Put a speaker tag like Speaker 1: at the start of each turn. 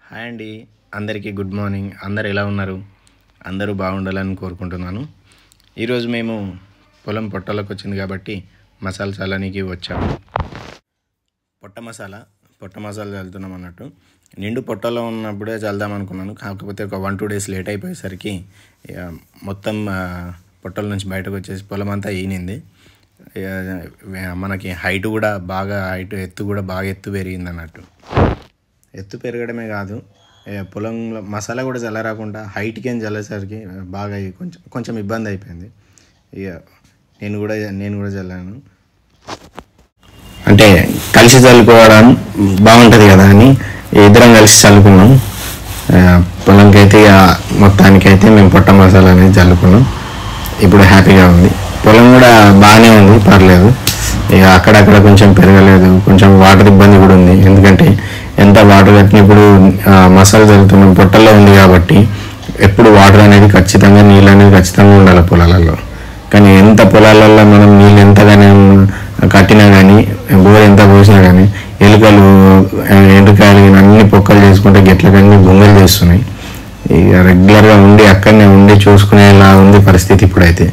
Speaker 1: Hi అండి, అందరికీ good morning. అందరు ఎలా ఉన్నారు? అందరూ బాగుండాలని కోరుకుంటున్నాను. ఈరోజు మేము పొలం పొట్టలోకి వచ్చింది కాబట్టి మసాలా చల్లడానికి వచ్చాము. పొట్ట మసాలా చల్లుతున్నాం అన్నట్టు. నిండు పొట్టలో ఉన్నప్పుడే చల్దాం అనుకున్నాను. కాకపోతే ఒక 1-2 డేస్ లేట్ అయిపోయేసరికి మొత్తం పొట్టల నుంచి బయటకు వచ్చేసి పొలం అంతా ఈనింది. మనకి హైట్ కూడా బాగా ఎత్తు కూడా బాగా ఎత్తు పెరిగింది అన్నట్టు. ఎత్తు పెరగడమే కాదు, పొలంలో మసాలా కూడా చల్లరాకుండా హైట్కి ఏం చల్లేసరికి బాగా కొంచెం ఇబ్బంది అయిపోయింది. ఇక నేను కూడా చల్లాను. అంటే కలిసి చల్లుకోవడం బాగుంటుంది కదా అని ఇద్దరం కలిసి చల్లుకున్నాం. పొలంకి అయితే మొత్తానికైతే మేము పొట్ట మసాలా అనేది చల్లుకున్నాం. ఇప్పుడు హ్యాపీగా ఉంది. పొలం కూడా బాగానే ఉంది, పర్లేదు. ఇక అక్కడక్కడ కొంచెం పెరగలేదు, కొంచెం వాటర్ ఇబ్బంది కూడా ఉంది. ఎందుకంటే ఎంత వాటర్ కట్టినప్పుడు మసాలా చల్లుతున్నాం, పొట్టల్లో ఉంది కాబట్టి ఎప్పుడు వాటర్ అనేది ఖచ్చితంగా, నీళ్ళు అనేది ఖచ్చితంగా ఉండాలి పొలాలలో. కానీ ఎంత పొలాలలో మనం నీళ్ళు ఎంతగానే కట్టినా కానీ, బోర్ ఎంత పోసినా కానీ ఎలుకలు ఎండ్రకాయలు అన్ని పొక్కలు చేసుకుంటే గెట్లకన్నీ బొంగలు చేస్తున్నాయి. ఇక రెగ్యులర్గా అక్కడనే ఉండి చూసుకునేలా ఉంది పరిస్థితి ఇప్పుడైతే.